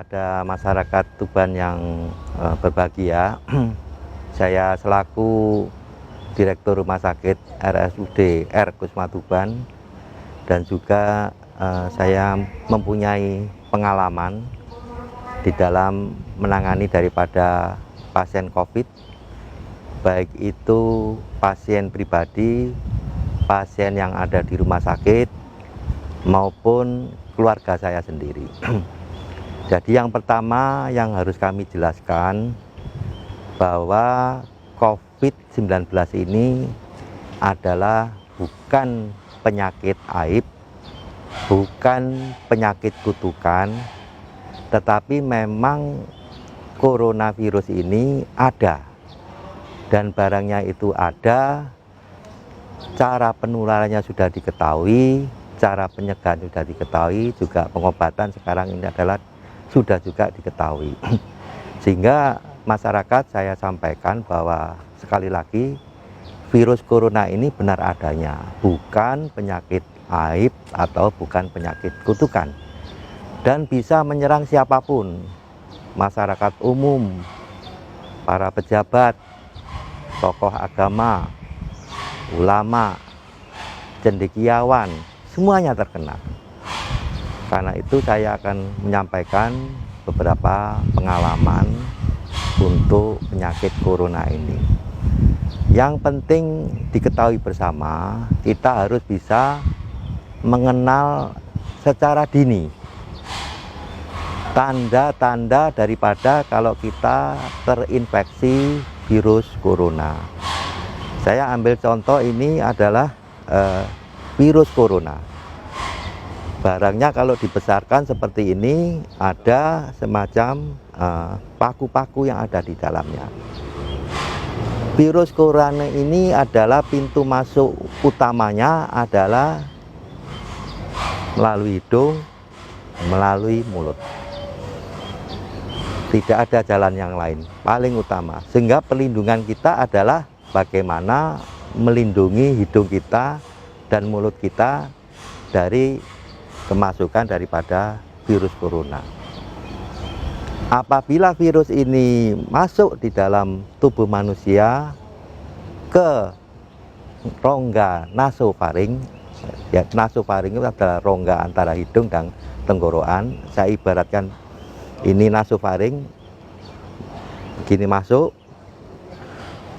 kepada masyarakat Tuban yang berbahagia. Saya selaku Direktur Rumah Sakit RSUD R. Kusma Tuban, dan juga saya mempunyai pengalaman di dalam menangani daripada pasien COVID, baik itu pasien pribadi, pasien yang ada di rumah sakit, maupun keluarga saya sendiri. Jadi yang pertama yang harus kami jelaskan bahwa COVID-19 ini adalah bukan penyakit aib, bukan penyakit kutukan, tetapi memang coronavirus ini ada, dan barangnya itu ada, cara penularannya sudah diketahui, cara pencegahan sudah diketahui, juga pengobatan sekarang ini adalah sudah juga diketahui. Sehingga masyarakat saya sampaikan bahwa sekali lagi virus corona ini benar adanya, bukan penyakit aib atau bukan penyakit kutukan, dan bisa menyerang siapapun, masyarakat umum, para pejabat, tokoh agama, ulama, cendekiawan, semuanya terkena. Karena itu saya akan menyampaikan beberapa pengalaman untuk penyakit corona ini. Yang penting diketahui bersama, kita harus bisa mengenal secara dini tanda-tanda daripada kalau kita terinfeksi virus corona. Saya ambil contoh, ini adalah virus corona. Barangnya kalau dibesarkan seperti ini, ada semacam paku-paku yang ada di dalamnya. Virus corona ini adalah pintu masuk utamanya adalah melalui hidung, melalui mulut. Tidak ada jalan yang lain, paling utama. Sehingga perlindungan kita adalah bagaimana melindungi hidung kita dan mulut kita dari kemasukan daripada virus corona. Apabila virus ini masuk di dalam tubuh manusia ke rongga nasofaring, ya, nasofaring itu adalah rongga antara hidung dan tenggorokan. Saya ibaratkan ini nasofaring, begini masuk,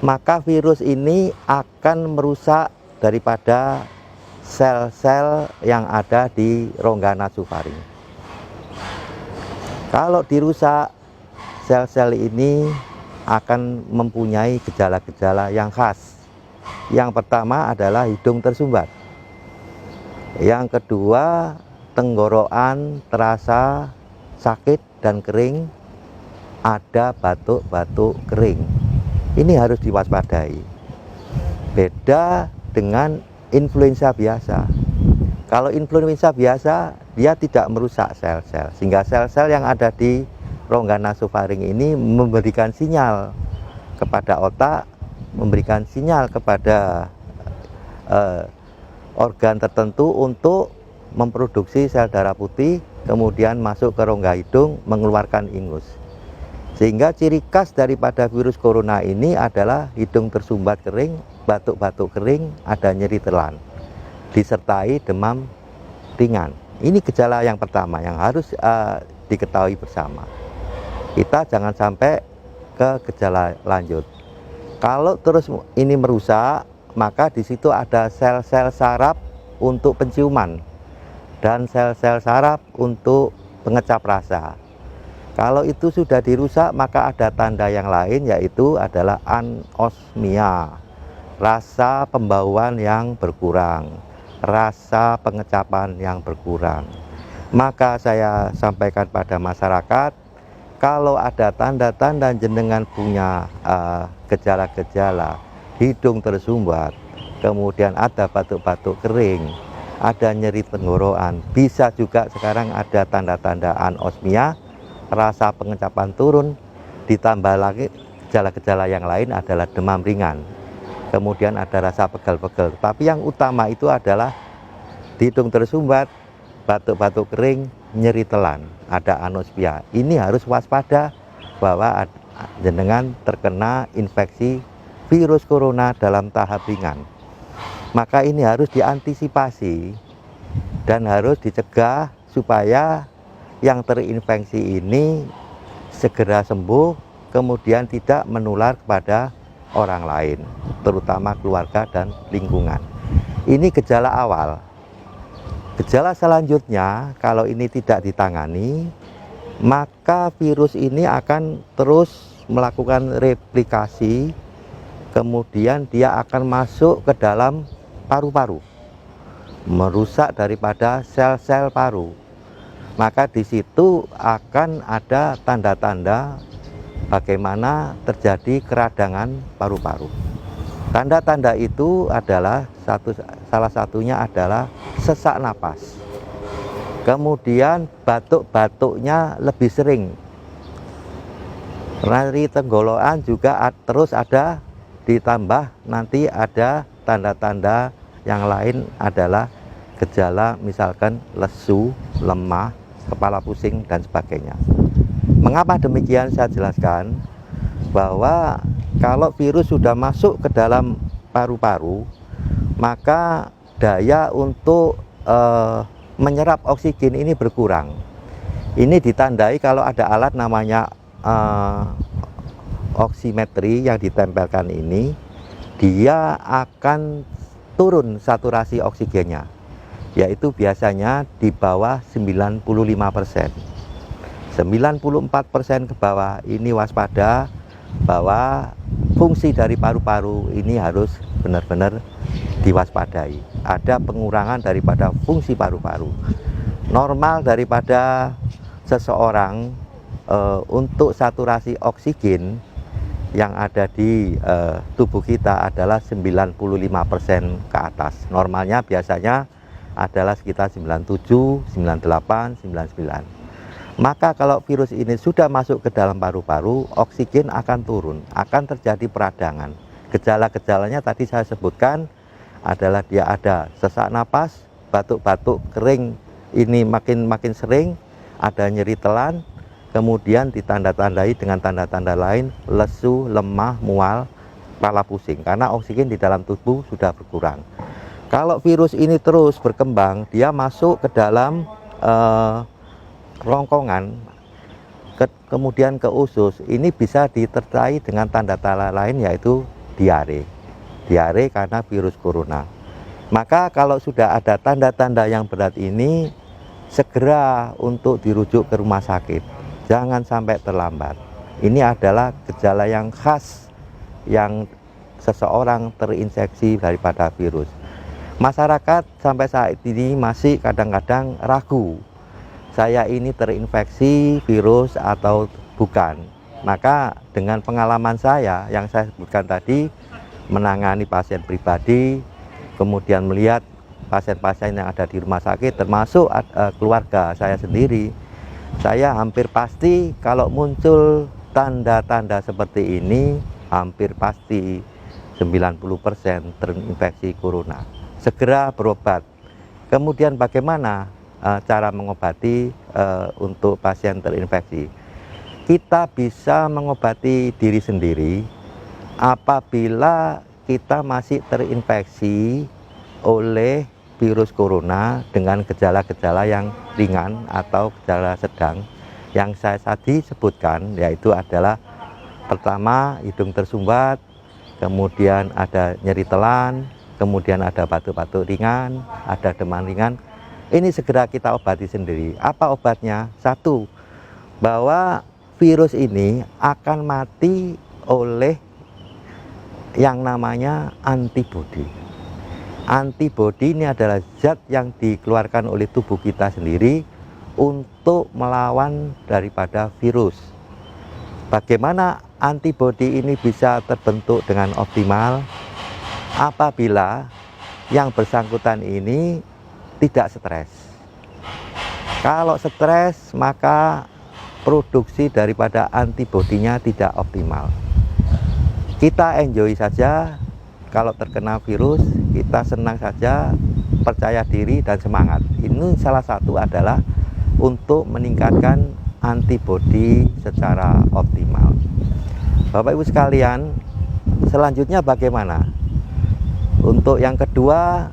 maka virus ini akan merusak daripada sel-sel yang ada di rongga nasofaring. Kalau dirusak, sel-sel ini akan mempunyai gejala-gejala yang khas. Yang pertama adalah hidung tersumbat. Yang kedua, tenggorokan terasa sakit dan kering, ada batuk-batuk kering. Ini harus diwaspadai. Beda dengan influenza biasa. Kalau influenza biasa, dia tidak merusak sel-sel, sehingga sel-sel yang ada di rongga nasofaring ini memberikan sinyal kepada otak, memberikan sinyal kepada organ tertentu untuk memproduksi sel darah putih, kemudian masuk ke rongga hidung, mengeluarkan ingus. Sehingga ciri khas daripada virus corona ini adalah hidung tersumbat kering, batuk-batuk kering, ada nyeri telan, disertai demam ringan. Ini gejala yang pertama yang harus diketahui bersama. Kita jangan sampai ke gejala lanjut. Kalau terus ini merusak, maka di situ ada sel-sel saraf untuk penciuman dan sel-sel saraf untuk pengecap rasa. Kalau itu sudah dirusak, maka ada tanda yang lain, yaitu adalah anosmia, rasa pembauan yang berkurang, rasa pengecapan yang berkurang. Maka saya sampaikan pada masyarakat, kalau ada tanda-tanda jenengan punya gejala-gejala hidung tersumbat, kemudian ada batuk-batuk kering, ada nyeri tenggorokan, bisa juga sekarang ada tanda-tanda anosmia, rasa pengecapan turun, ditambah lagi gejala-gejala yang lain adalah demam ringan, kemudian ada rasa pegal-pegal. Tapi yang utama itu adalah hidung tersumbat, batuk-batuk kering, nyeri telan, ada anospia. Ini harus waspada bahwa jenengan terkena infeksi virus corona dalam tahap ringan. Maka ini harus diantisipasi dan harus dicegah supaya yang terinfeksi ini segera sembuh, kemudian tidak menular kepada orang lain, terutama keluarga dan lingkungan. Ini gejala awal. Gejala selanjutnya, kalau ini tidak ditangani, maka virus ini akan terus melakukan replikasi, kemudian dia akan masuk ke dalam paru-paru, merusak daripada sel-sel paru. Maka di situ akan ada tanda-tanda bagaimana terjadi keradangan paru-paru. Tanda-tanda itu adalah salah satunya adalah sesak napas. Kemudian batuk-batuknya lebih sering. Nyeri tenggorokan juga terus ada, ditambah nanti ada tanda-tanda yang lain adalah gejala misalkan lesu, lemah, kepala pusing dan sebagainya. Mengapa demikian saya jelaskan bahwa kalau virus sudah masuk ke dalam paru-paru, maka daya untuk menyerap oksigen ini berkurang. Ini ditandai kalau ada alat namanya oksimetri yang ditempelkan ini, dia akan turun saturasi oksigennya, yaitu biasanya di bawah 95%. 94% ke bawah ini waspada bahwa fungsi dari paru-paru ini harus benar-benar diwaspadai. Ada pengurangan daripada fungsi paru-paru. Normal daripada seseorang untuk saturasi oksigen yang ada di tubuh kita adalah 95% ke atas. Normalnya biasanya adalah sekitar 97, 98, 99. Maka kalau virus ini sudah masuk ke dalam paru-paru, oksigen akan turun, akan terjadi peradangan. Gejala-gejalanya tadi saya sebutkan adalah dia ada sesak napas, batuk-batuk kering ini makin sering, ada nyeri telan, kemudian ditanda-tandai dengan tanda-tanda lain, lesu, lemah, mual, kepala pusing, karena oksigen di dalam tubuh sudah berkurang. Kalau virus ini terus berkembang, dia masuk ke dalam rongkongan, kemudian ke usus, ini bisa ditertai dengan tanda-tanda lain yaitu diare. Diare karena virus corona. Maka kalau sudah ada tanda-tanda yang berat ini, segera untuk dirujuk ke rumah sakit. Jangan sampai terlambat. Ini adalah gejala yang khas yang seseorang terinfeksi daripada virus. Masyarakat sampai saat ini masih kadang-kadang ragu, saya ini terinfeksi virus atau bukan. Maka dengan pengalaman saya yang saya sebutkan tadi, menangani pasien pribadi, kemudian melihat pasien-pasien yang ada di rumah sakit, termasuk keluarga saya sendiri, saya hampir pasti kalau muncul tanda-tanda seperti ini, hampir pasti 90% terinfeksi corona. Segera berobat. Kemudian bagaimana cara mengobati untuk pasien terinfeksi? Kita bisa mengobati diri sendiri apabila kita masih terinfeksi oleh virus corona dengan gejala-gejala yang ringan atau gejala sedang yang saya tadi sebutkan, yaitu adalah pertama hidung tersumbat, kemudian ada nyeri telan, kemudian ada batuk-batuk ringan, ada demam ringan. Ini segera kita obati sendiri. Apa obatnya? Satu, bahwa virus ini akan mati oleh yang namanya antibodi. Antibodi ini adalah zat yang dikeluarkan oleh tubuh kita sendiri untuk melawan daripada virus. Bagaimana antibodi ini bisa terbentuk dengan optimal? Apabila yang bersangkutan ini tidak stres. Kalau stres, maka produksi daripada antibodinya tidak optimal. Kita enjoy saja, kalau terkena virus, kita senang saja, percaya diri dan semangat. Ini salah satu adalah untuk meningkatkan antibodi secara optimal. Bapak Ibu sekalian, selanjutnya bagaimana? Untuk yang kedua,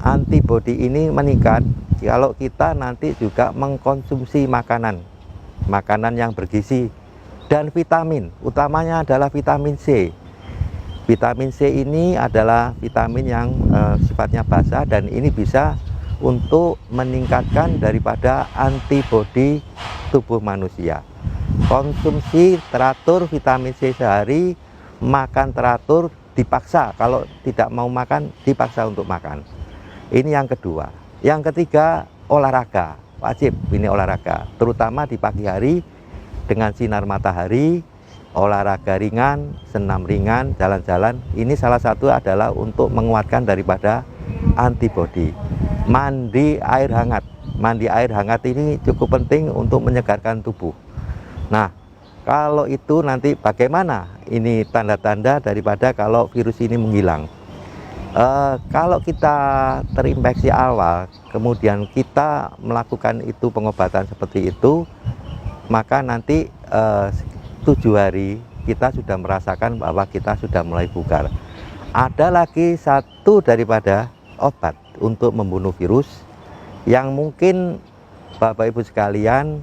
antibodi ini meningkat kalau kita nanti juga mengkonsumsi makanan yang bergizi dan vitamin, utamanya adalah vitamin C. Vitamin C ini adalah vitamin yang sifatnya basah dan ini bisa untuk meningkatkan daripada antibodi tubuh manusia. Konsumsi teratur vitamin C sehari, makan teratur, dipaksa kalau tidak mau makan dipaksa untuk makan. Ini yang kedua. Yang ketiga, olahraga. Wajib ini olahraga, terutama di pagi hari dengan sinar matahari, olahraga ringan, senam ringan, jalan-jalan. Ini salah satu adalah untuk menguatkan daripada antibodi. Mandi air hangat. Mandi air hangat ini cukup penting untuk menyegarkan tubuh. Nah, kalau itu nanti bagaimana? Ini tanda-tanda daripada kalau virus ini menghilang. Kalau kita terinfeksi awal, kemudian kita melakukan itu pengobatan seperti itu, maka nanti 7 hari kita sudah merasakan bahwa kita sudah mulai bugar. Ada lagi satu daripada obat untuk membunuh virus yang mungkin Bapak Ibu sekalian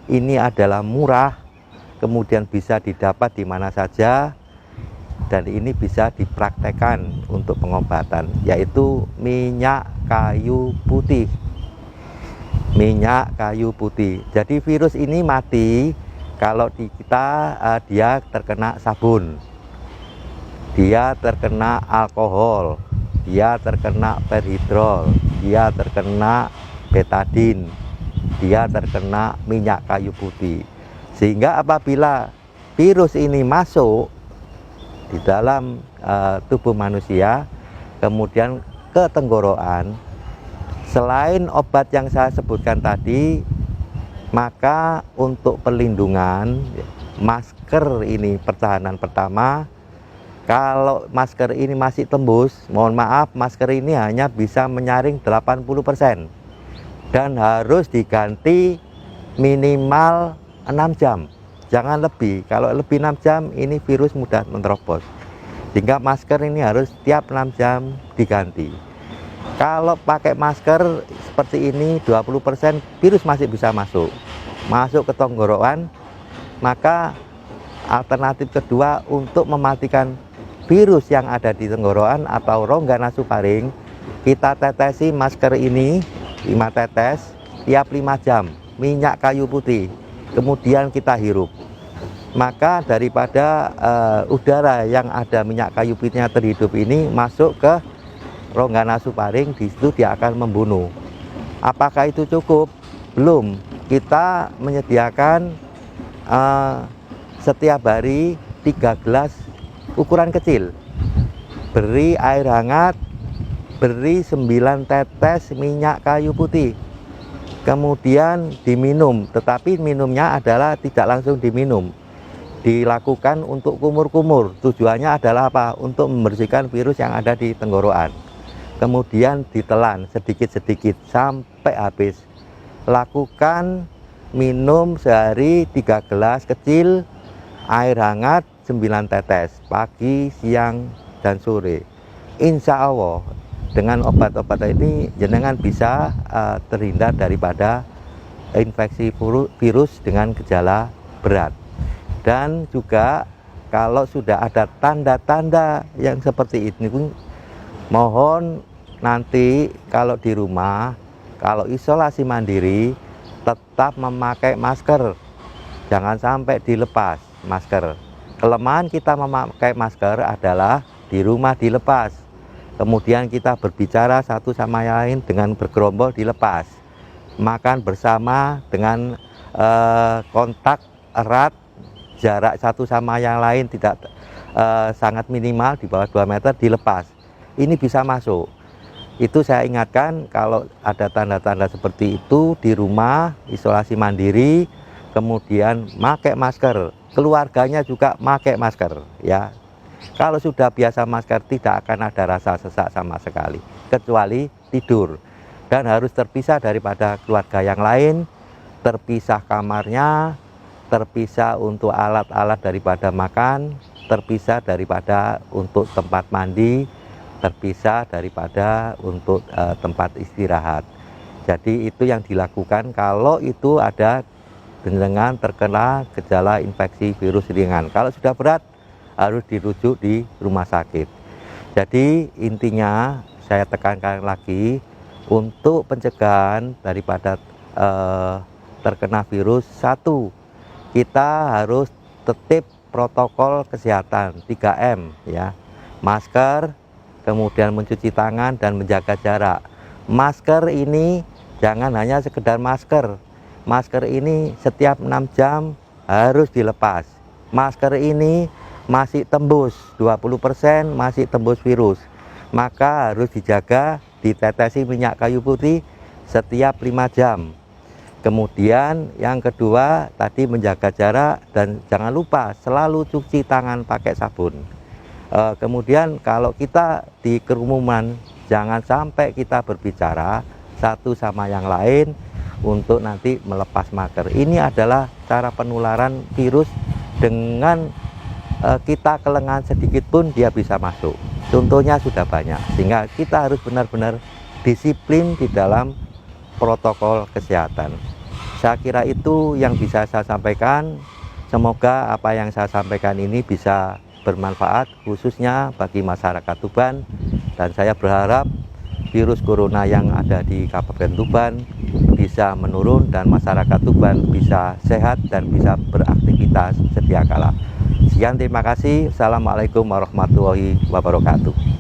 ini adalah murah, kemudian bisa didapat di mana saja, dan ini bisa dipraktekkan untuk pengobatan, yaitu minyak kayu putih. Minyak kayu putih. Jadi virus ini mati kalau di kita dia terkena sabun, dia terkena alkohol, dia terkena perhidrol, dia terkena betadin, dia terkena minyak kayu putih. Sehingga apabila virus ini masuk di dalam tubuh manusia, kemudian ke tenggorokan, selain obat yang saya sebutkan tadi, maka untuk perlindungan masker ini pertahanan pertama. Kalau masker ini masih tembus, mohon maaf, masker ini hanya bisa menyaring 80% dan harus diganti minimal 6 jam. Jangan lebih, kalau lebih 6 jam ini virus mudah menerobos. Sehingga masker ini harus tiap 6 jam diganti. Kalau pakai masker seperti ini 20% virus masih bisa masuk ke tenggorokan, maka alternatif kedua untuk mematikan virus yang ada di tenggorokan atau rongga nasofaring, kita tetesi masker ini 5 tetes tiap 5 jam minyak kayu putih. Kemudian kita hirup, maka daripada udara yang ada minyak kayu putihnya terhidup ini masuk ke rongga nasofaring, di situ dia akan membunuh. Apakah itu cukup? Belum. Kita menyediakan setiap hari 3 gelas ukuran kecil, beri air hangat, beri 9 tetes minyak kayu putih, kemudian diminum. Tetapi minumnya adalah tidak langsung diminum, dilakukan untuk kumur-kumur. Tujuannya adalah apa? Untuk membersihkan virus yang ada di tenggorokan. Kemudian ditelan sedikit-sedikit sampai habis. Lakukan minum sehari 3 gelas kecil air hangat 9 tetes pagi, siang, dan sore. Insya Allah dengan obat-obat ini jenengan bisa terhindar daripada infeksi virus dengan gejala berat. Dan juga kalau sudah ada tanda-tanda yang seperti ini, mohon nanti kalau di rumah, kalau isolasi mandiri, tetap memakai masker. Jangan sampai dilepas masker. Kelemahan kita memakai masker adalah di rumah dilepas, kemudian kita berbicara satu sama lain dengan bergerombol dilepas, makan bersama dengan kontak erat, jarak satu sama yang lain tidak sangat minimal di bawah 2 meter dilepas. Ini bisa masuk. Itu saya ingatkan, kalau ada tanda-tanda seperti itu di rumah isolasi mandiri, kemudian pakai masker, keluarganya juga pakai masker ya. Kalau sudah biasa masker tidak akan ada rasa sesak sama sekali, kecuali tidur. dan harus terpisah daripada keluarga yang lain, terpisah kamarnya, terpisah untuk alat-alat daripada makan, terpisah daripada untuk tempat mandi, terpisah daripada untuk tempat istirahat. Jadi itu yang dilakukan kalau itu ada dengan terkena gejala infeksi virus ringan. Kalau sudah berat harus dirujuk di rumah sakit. Jadi intinya saya tekankan lagi, untuk pencegahan daripada terkena virus, satu, kita harus tertib protokol kesehatan 3M ya. Masker, kemudian mencuci tangan dan menjaga jarak. Masker ini jangan hanya sekedar masker. Masker ini setiap 6 jam harus dilepas. Masker ini masih tembus 20%, masih tembus virus. Maka harus dijaga, ditetesi minyak kayu putih setiap 5 jam. Kemudian yang kedua tadi menjaga jarak, dan jangan lupa selalu cuci tangan pakai sabun. Kemudian kalau kita di kerumunan, jangan sampai kita berbicara satu sama yang lain untuk nanti melepas masker. Ini adalah cara penularan virus, dengan kita kelengahan sedikit pun dia bisa masuk. Contohnya sudah banyak, sehingga kita harus benar-benar disiplin di dalam protokol kesehatan. Saya kira itu yang bisa saya sampaikan. Semoga apa yang saya sampaikan ini bisa bermanfaat khususnya bagi masyarakat Tuban, dan saya berharap virus corona yang ada di Kabupaten Tuban bisa menurun dan masyarakat Tuban bisa sehat dan bisa beraktivitas sedia kala. Sekian, terima kasih. Assalamualaikum warahmatullahi wabarakatuh.